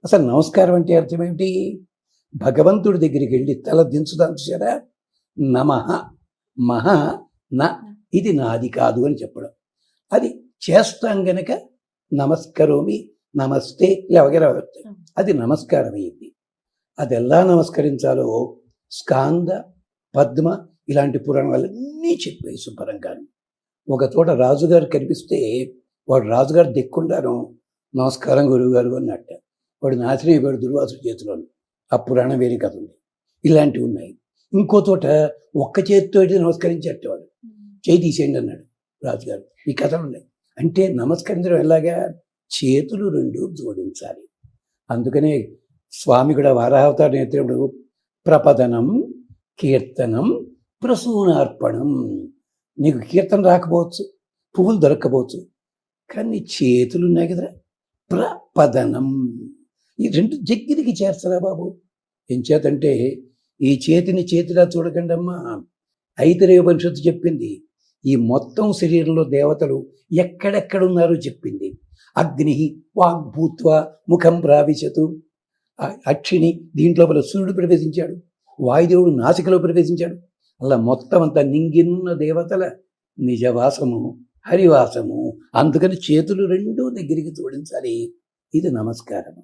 అసలు నమస్కారం అంటే అర్థం ఏమిటి? భగవంతుడి దగ్గరికి వెళ్ళి తల దించుదాం చూసారా? నమః మహ న ఇది నాది కాదు అని చెప్పడం. అది చేస్తాం గనక నమస్కరోమి, నమస్తే ఇలా వగేరా వస్తాయి. అది నమస్కారం అయ్యింది. అది ఎలా నమస్కరించాలో స్కాంద, పద్మ ఇలాంటి పురాణాలన్నీ చెప్పాయి శుభ్రంగాను. ఒక చోట రాజుగారు కనిపిస్తే వాడు రాజుగారు దిక్కుండాను నమస్కారం గురువుగారు అన్నట్ట. వాడు నాశనం అయిపోయాడు దుర్వాసుడి చేతిలోను. ఆ పురాణం వేరే కథ ఉంది. ఇలాంటివి ఉన్నాయి. ఇంకో చోట ఒక్క చేతితో నమస్కరించేటవాడు. చేయి తీసేయండి అన్నాడు రాజుగారు. ఈ కథలు ఉన్నాయి. అంటే నమస్కరించడం ఎలాగా? చేతులు రెండు జోడించాలి. అందుకనే స్వామి కూడా వారావతారం ఎత్తినప్పుడు ప్రపదనం, కీర్తనం, ప్రసూనార్పణం. నీకు కీర్తన రాకపోవచ్చు, పువ్వులు దొరక్కపోవచ్చు, కానీ చేతులు ఉన్నాయి కదా, ప్రపదనం. ఈ రెండు దగ్గరికి చేర్చరా బాబు. ఏం చేతంటే ఈ చేతిని చేతిలా చూడకండి అమ్మా. ఐతరేయ ఉపనిషత్తు చెప్పింది ఈ మొత్తం శరీరంలో దేవతలు ఎక్కడెక్కడున్నారో చెప్పింది. అగ్ని వాగ్భూత్వ ముఖం ప్రావిశతు. అక్షిని దీంట్లోపల సూర్యుడు ప్రవేశించాడు, వాయుదేవుడు నాసికలో ప్రవేశించాడు. అలా మొత్తం అంతా నింగిన్న దేవతల నిజవాసము, హరివాసము. అందుకని చేతులు రెండూ దగ్గరికి జోడించాలి. ఇది నమస్కారం.